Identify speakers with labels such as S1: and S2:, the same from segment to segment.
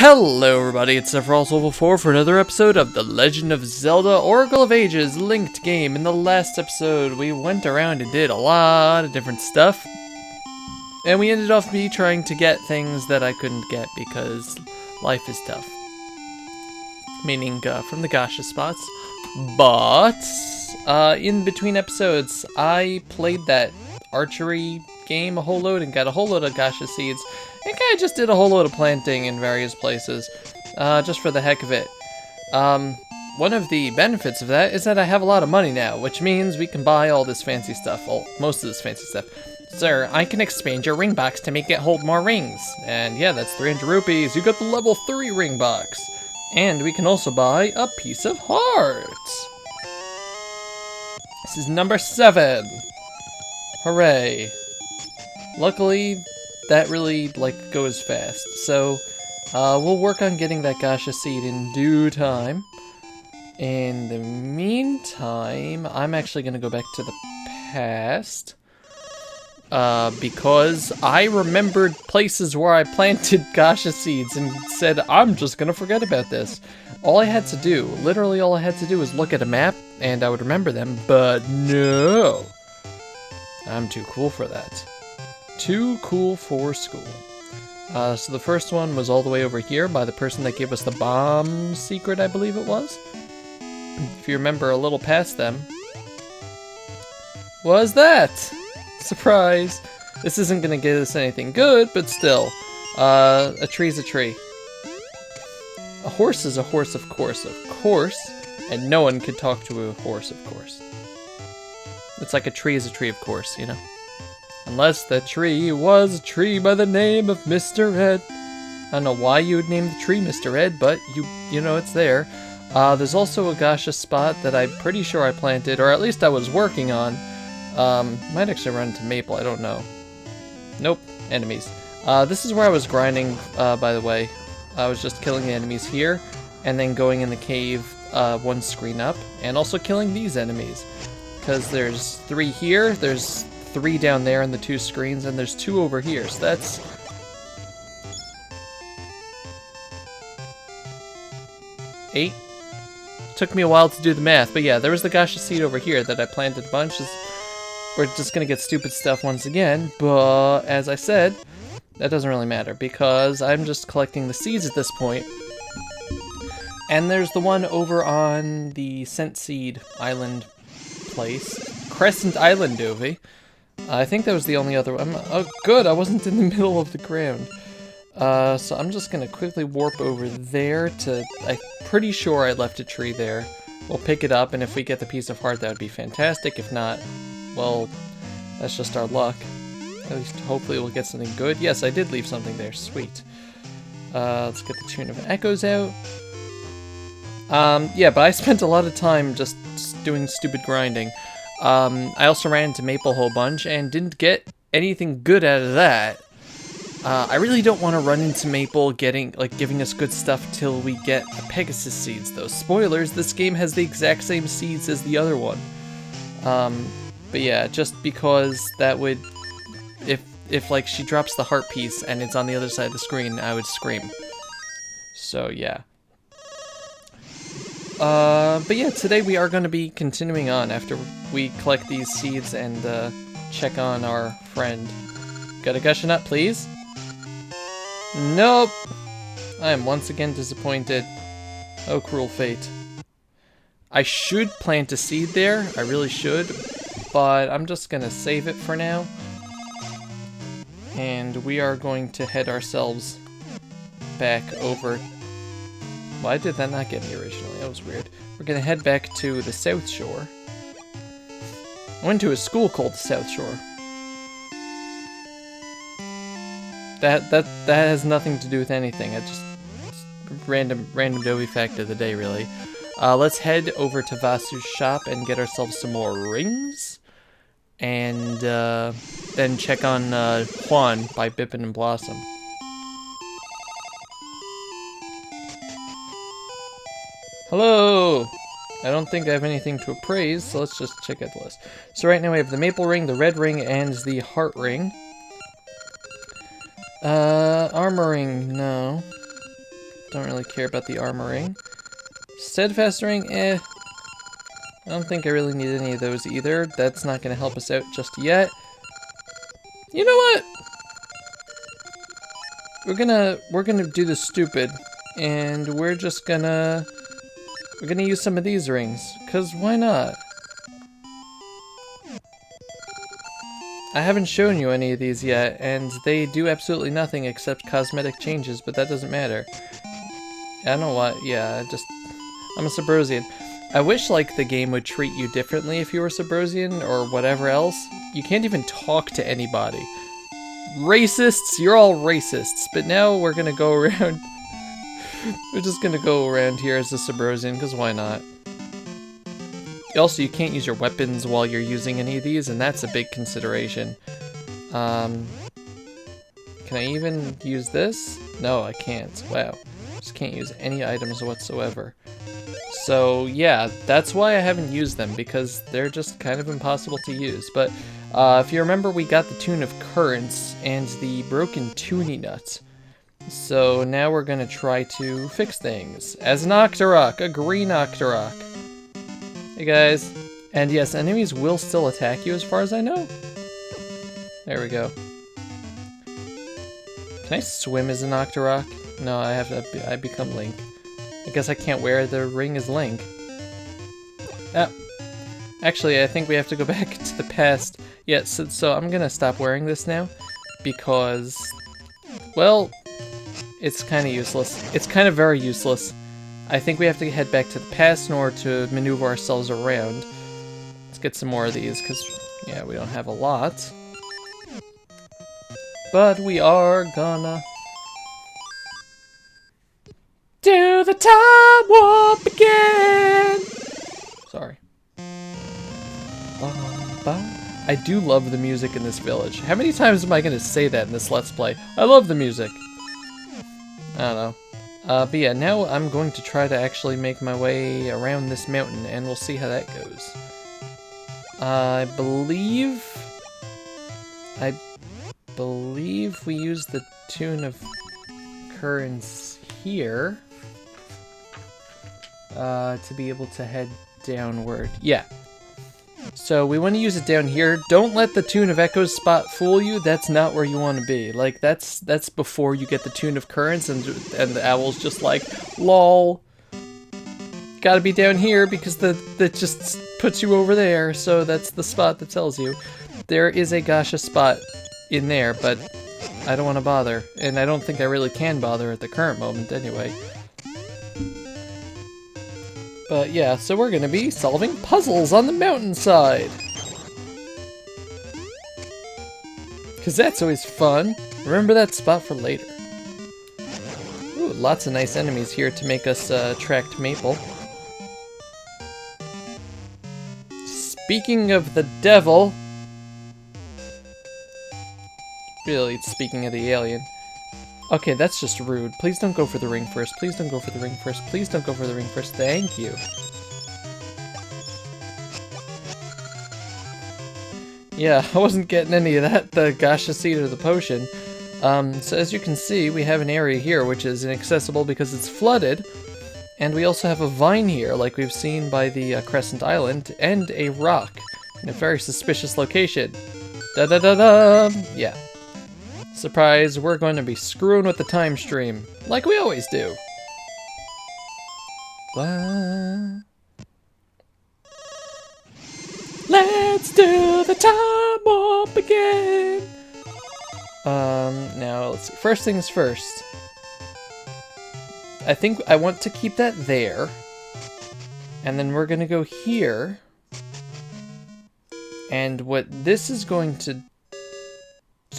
S1: Hello everybody, it's Sephiroth4 for another episode of The Legend of Zelda Oracle of Ages linked game. In the last episode, we went around and did a lot of different stuff. And we ended up me trying to get things that I couldn't get because life is tough. Meaning from the gacha spots. But, in between episodes, I played that archery game a whole load and got a whole load of gacha seeds. And kind of just did a whole load of planting in various places, just for the heck of it. One of the benefits of that is that I have a lot of money now, which means we can buy all this fancy stuff, well, most of this fancy stuff. Sir, I can expand your ring box to make it hold more rings. And yeah, that's 300 rupees. You got the level 3 ring box. And we can also buy a piece of heart. This is number 7. Hooray. Luckily, that really, goes fast. So, we'll work on getting that gacha seed in due time. In the meantime, I'm actually going to go back to the past. Because I remembered places where I planted gacha seeds and said, I'm just going to forget about this. All I had to do, literally all I had to do was look at a map and I would remember them, but no. I'm too cool for that. Too cool for school. So the first one was all the way over here by the person that gave us the bomb secret, I believe it was. If you remember a little past them. Was that? Surprise! This isn't gonna get us anything good, but still. A tree's a tree. A horse is a horse, of course, and no one could talk to a horse, of course. It's like a tree is a tree, of course, you know? Unless the tree was a tree by the name of Mr. Ed. I don't know why you would name the tree Mr. Ed, but you know it's there. There's also a gacha spot that I'm pretty sure I planted, or at least I was working on. Might actually run into Maple, I don't know. Nope, enemies. This is where I was grinding, by the way. I was just killing the enemies here, and then going in the cave one screen up, and also killing these enemies. Because there's 3 here, there's 3 down there in the 2 screens, and there's 2 over here, so that's 8. Took me a while to do the math, but yeah, there was the gacha seed over here that I planted a bunch. We're just gonna get stupid stuff once again, but as I said, that doesn't really matter because I'm just collecting the seeds at this point. And there's the one over on the Scent Seed Island place. Crescent Island, Dovey. I think that was the only other one. Oh, good, I wasn't in the middle of the ground. So I'm just gonna quickly warp over there to... I'm pretty sure I left a tree there. We'll pick it up, and if we get the piece of heart, that would be fantastic. If not, well, that's just our luck. At least hopefully we'll get something good. Yes, I did leave something there. Sweet. Let's get the Tune of Echoes out. Yeah, but I spent a lot of time just doing stupid grinding. I also ran into Maple a whole bunch and didn't get anything good out of that. I really don't want to run into Maple giving us good stuff till we get the Pegasus seeds, though. Spoilers, this game has the exact same seeds as the other one. But yeah, just because that would... If like, she drops the heart piece and it's on the other side of the screen, I would scream. So, yeah. But yeah, today we are going to be continuing on after we collect these seeds and check on our friend. Got a gacha nut, please? Nope! I am once again disappointed. Oh, cruel fate. I should plant a seed there, I really should, but I'm just going to save it for now. And we are going to head ourselves back over... Why did that not get me originally? That was weird. We're gonna head back to the South Shore. I went to a school called the South Shore. That has nothing to do with anything. I just random Dovey fact of the day, really. Let's head over to Vasu's shop and get ourselves some more rings. And then check on Juan by Bippin and Blossom. Hello! I don't think I have anything to appraise, so let's just check out the list. So right now we have the Maple Ring, the Red Ring, and the Heart Ring. Armor Ring, no. Don't really care about the armoring. Steadfast ring, eh. I don't think I really need any of those either. That's not going to help us out just yet. You know what? We're gonna do the stupid, and we're gonna use some of these rings, 'cause why not? I haven't shown you any of these yet, and they do absolutely nothing except cosmetic changes, but that doesn't matter. I don't know what, yeah, I'm a Subrosian. I wish, like, the game would treat you differently if you were Subrosian, or whatever else. You can't even talk to anybody. Racists, you're all racists, but now we're gonna go around. We're just gonna go around here as a Subrosian, because why not? Also, you can't use your weapons while you're using any of these, and that's a big consideration. Can I even use this? No, I can't. Wow. Just can't use any items whatsoever. So, yeah, that's why I haven't used them, because they're just kind of impossible to use. But if you remember, we got the Tune of Currents and the broken Tuni Nut. So now we're going to try to fix things. As an Octorok, a green Octorok. Hey guys. And yes, enemies will still attack you as far as I know. There we go. Can I swim as an Octorok? No, I become Link. I guess I can't wear the ring as Link. Ah. Actually, I think we have to go back to the past. Yeah, so I'm gonna stop wearing this now, because, well, it's kind of useless. It's kind of very useless. I think we have to head back to the past in order to maneuver ourselves around. Let's get some more of these, because, yeah, we don't have a lot. But we are gonna do the time warp again! Sorry. I do love the music in this village. How many times am I going to say that in this Let's Play? I love the music. I don't know. But yeah, now I'm going to try to actually make my way around this mountain, and we'll see how that goes. I believe we use the Tune of Currents here to be able to head downward. Yeah. So we want to use it down here. Don't let the Tune of Echoes spot fool you. That's not where you want to be. Like, that's before you get the Tune of Currents, and the owl's just like, lol. Gotta be down here because that just puts you over there. So that's the spot that tells you. There is a Gasha spot in there, but I don't want to bother. And I don't think I really can bother at the current moment anyway. But yeah, so we're gonna be solving puzzles on the mountainside. 'Cause that's always fun. Remember that spot for later. Ooh, lots of nice enemies here to make us attract Maple. Speaking of the devil... Really, speaking of the alien. Okay, that's just rude. Please don't go for the ring first. Please don't go for the ring first. Please don't go for the ring first. Thank you. Yeah, I wasn't getting any of that, the Gasha seed or the potion. So as you can see, we have an area here which is inaccessible because it's flooded. And we also have a vine here, like we've seen by the Crescent Island, and a rock in a very suspicious location. Da-da-da-da! Yeah. Surprise, we're going to be screwing with the time stream, like we always do. What? Let's do the time warp again! Now, let's see. First things first. I think I want to keep that there. And then we're going to go here. And what this is going to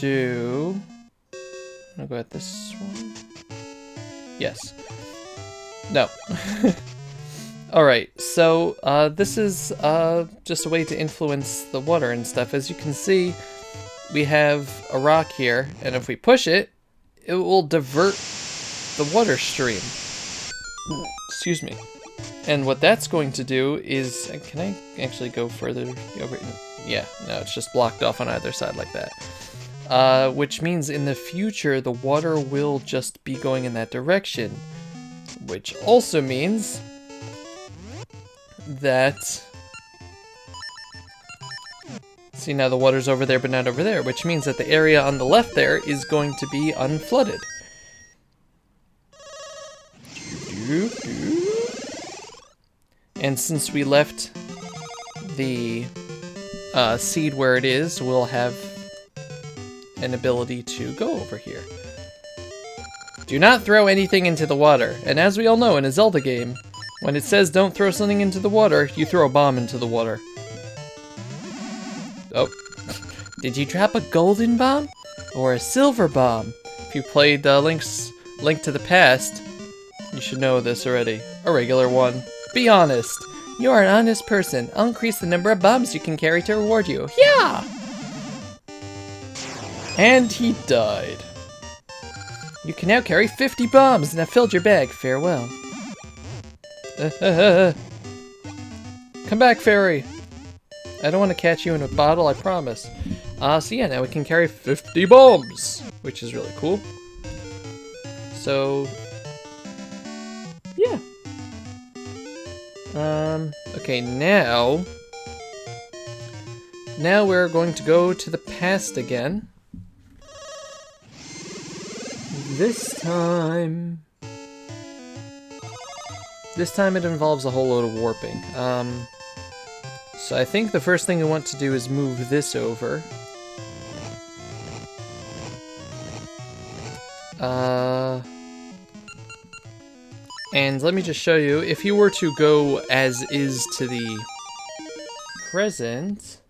S1: do... I'm gonna go at this one. Yes. No. Alright, so this is just a way to influence the water and stuff. As you can see, we have a rock here, and if we push it, it will divert the water stream. Excuse me. And what that's going to do is... Can I actually go further over? Yeah, no, it's just blocked off on either side like that. Which means in the future, the water will just be going in that direction. Which also means that... See, now the water's over there, but not over there, which means that the area on the left there is going to be unflooded. And since we left the seed where it is, we'll have an ability to go over here. Do not throw anything into the water. And as we all know in a Zelda game, when it says don't throw something into the water, you throw a bomb into the water. Oh. Did you drop a golden bomb? Or a silver bomb? If you played Link to the Past, you should know this already. A regular one. Be honest. You are an honest person. I'll increase the number of bombs you can carry to reward you. Yeah! And he died. You can now carry 50 bombs and have filled your bag. Farewell. Come back, fairy. I don't want to catch you in a bottle, I promise. So yeah, now we can carry 50 bombs, which is really cool. So, yeah. Okay, now we're going to go to the past again. This time it involves a whole load of warping. So I think the first thing we want to do is move this over. And let me just show you, if you were to go as is to the present,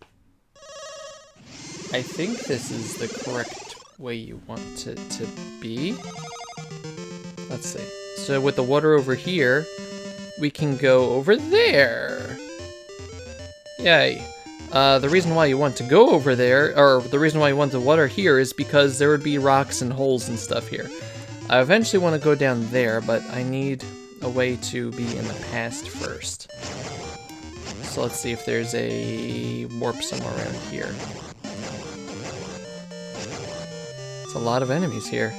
S1: I think this is the correct way you want it to be. Let's see. So with the water over here, we can go over there. Yay. The reason why you want to go over there, or the reason why you want the water here, is because there would be rocks and holes and stuff here. I eventually want to go down there, but I need a way to be in the past first. So let's see if there's a warp somewhere around here. It's a lot of enemies here.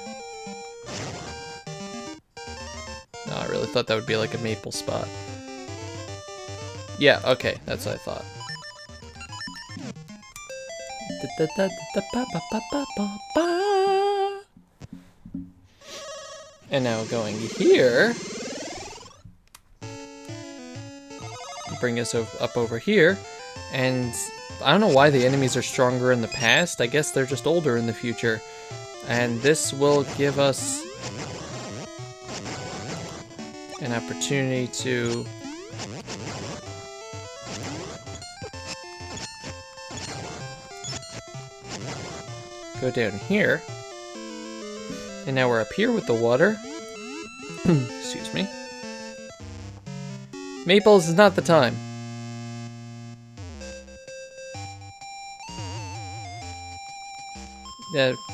S1: No, I really thought that would be like a maple spot. Yeah, okay, that's what I thought. And now going here, bring us up over here, and I don't know why the enemies are stronger in the past. I guess they're just older in the future. And this will give us an opportunity to go down here. And now we're up here with the water. Excuse me. Maples is not the time.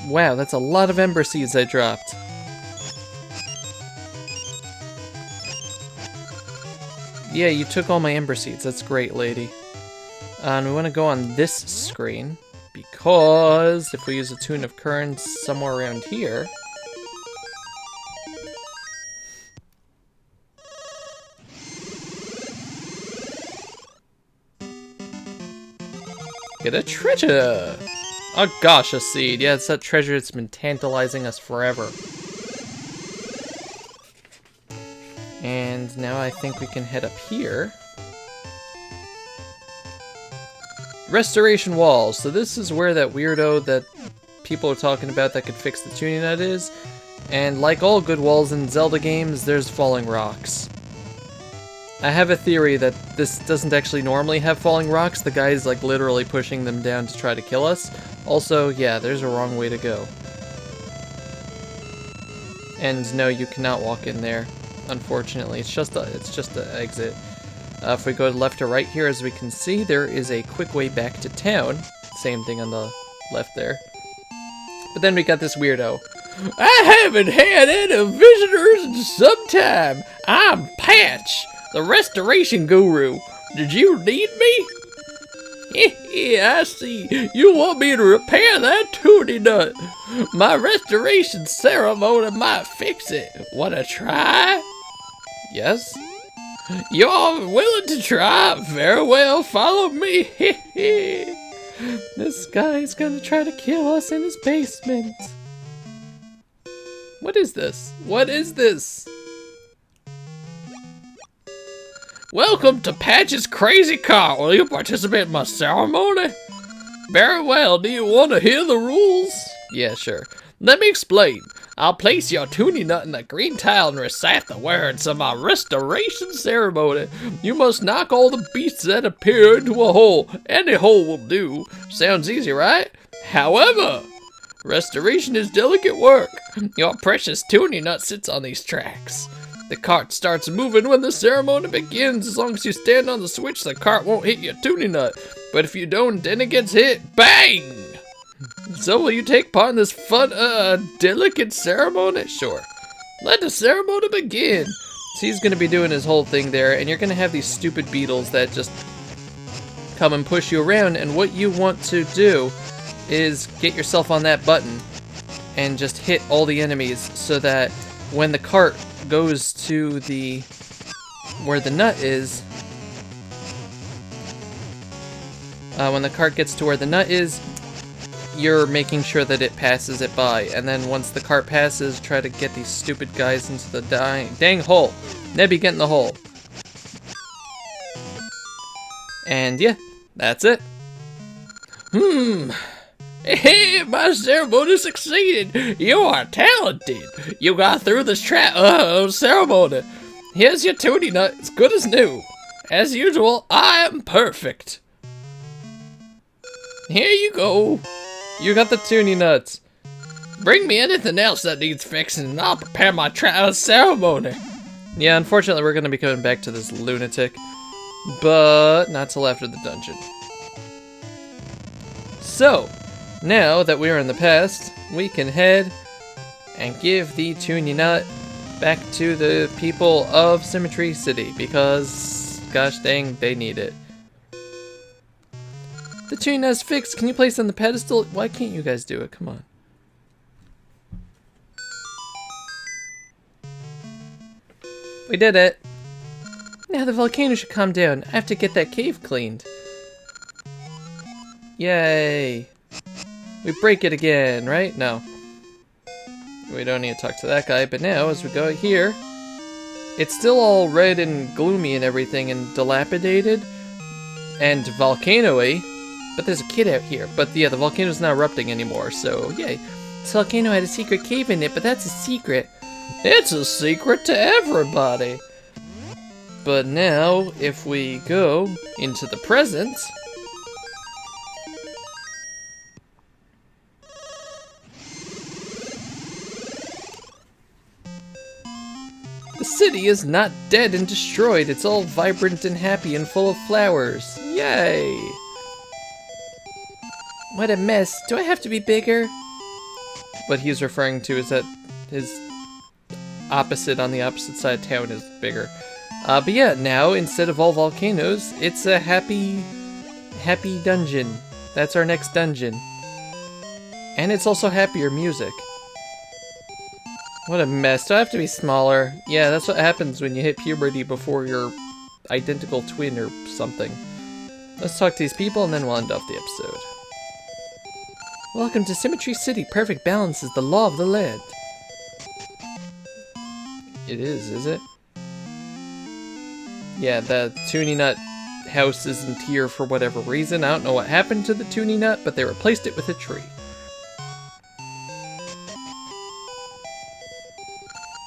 S1: Wow, that's a lot of ember seeds I dropped. Yeah, you took all my ember seeds. That's great, lady. And we want to go on this screen, because if we use a Tune of Currents somewhere around here... Get a treasure! Oh gosh, a seed. Yeah, it's that treasure that's been tantalizing us forever. And now I think we can head up here. Restoration walls. So this is where that weirdo that people are talking about that could fix the Tuni Nut is. And like all good walls in Zelda games, there's falling rocks. I have a theory that this doesn't actually normally have falling rocks. The guy's like literally pushing them down to try to kill us. Also, yeah, there's a wrong way to go. And no, you cannot walk in there. Unfortunately, it's just an exit. If we go left or right here, as we can see, there is a quick way back to town. Same thing on the left there. But then we got this weirdo. I haven't had any visitors in some time. I'm Patch, the restoration guru. Did you need me? Yeah, I see. You want me to repair that Tuni Nut. My restoration ceremony might fix it. Wanna try? Yes? You're willing to try? Very well, follow me. This guy's gonna try to kill us in his basement. What is this? What is this? Welcome to Patch's Crazy Car. Will you participate in my ceremony? Very well. Do you want to hear the rules? Yeah, sure. Let me explain. I'll place your Tuni Nut in the green tile and recite the words of my restoration ceremony. You must knock all the beasts that appear into a hole. Any hole will do. Sounds easy, right? However, restoration is delicate work. Your precious Tuni Nut sits on these tracks. The cart starts moving when the ceremony begins. As long as you stand on the switch, the cart won't hit your Tuni Nut. But if you don't, then it gets hit. Bang! So will you take part in this fun, delicate ceremony? Sure. Let the ceremony begin. So he's gonna be doing his whole thing there, and you're gonna have these stupid beetles that just come and push you around, and what you want to do is get yourself on that button and just hit all the enemies so that when the cart goes to the where the nut is, when the cart gets to where the nut is, you're making sure that it passes it by, and then once the cart passes, try to get these stupid guys into the dang hole. Nebby, get in the hole. And yeah, that's it. Hey, my ceremony succeeded. You are talented. You got through this ceremony. Here's your Tuni Nut, as good as new. As usual, I am perfect. Here you go. You got the Tuni Nuts. Bring me anything else that needs fixing, and I'll prepare my ceremony. Yeah, unfortunately, we're gonna be coming back to this lunatic, but not till after the dungeon. So, now that we're in the past, we can head and give the Tuni Nut back to the people of Symmetry City, because, gosh dang, they need it. The Tuni Nut's fixed. Can you place it on the pedestal? Why can't you guys do it? Come on. We did it. Now the volcano should calm down. I have to get that cave cleaned. Yay. We break it again, right? No. We don't need to talk to that guy, but now as we go here, it's still all red and gloomy and everything and dilapidated and volcano-y, but there's a kid out here. But yeah, the volcano's not erupting anymore, so yay. This volcano had a secret cave in it, but that's a secret. It's a secret to everybody. But now, if we go into the present, the city is not dead and destroyed. It's all vibrant and happy and full of flowers. Yay! What a mess. Do I have to be bigger? What he's referring to is that his opposite on the opposite side of town is bigger. But yeah, now instead of all volcanoes, it's a happy dungeon. That's our next dungeon. And it's also happier music. What a mess. Do I have to be smaller? Yeah, that's what happens when you hit puberty before your identical twin or something. Let's talk to these people and then we'll end off the episode. Welcome to Symmetry City. Perfect balance is the law of the land. It is it? Yeah, the Tuni Nut house isn't here for whatever reason. I don't know what happened to the Tuni Nut, but they replaced it with a tree.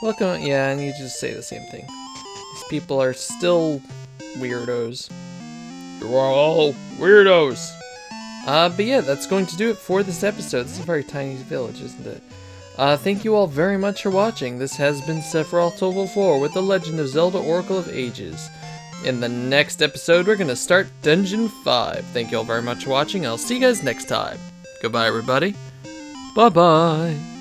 S1: Welcome, yeah, and you just say the same thing. These people are still weirdos. You are all weirdos! But yeah, that's going to do it for this episode. This is a very tiny village, isn't it? Thank you all very much for watching. This has been Sephiroth Level 4 with the Legend of Zelda Oracle of Ages. In the next episode, we're going to start Dungeon 5. Thank you all very much for watching. I'll see you guys next time. Goodbye, everybody. Bye-bye.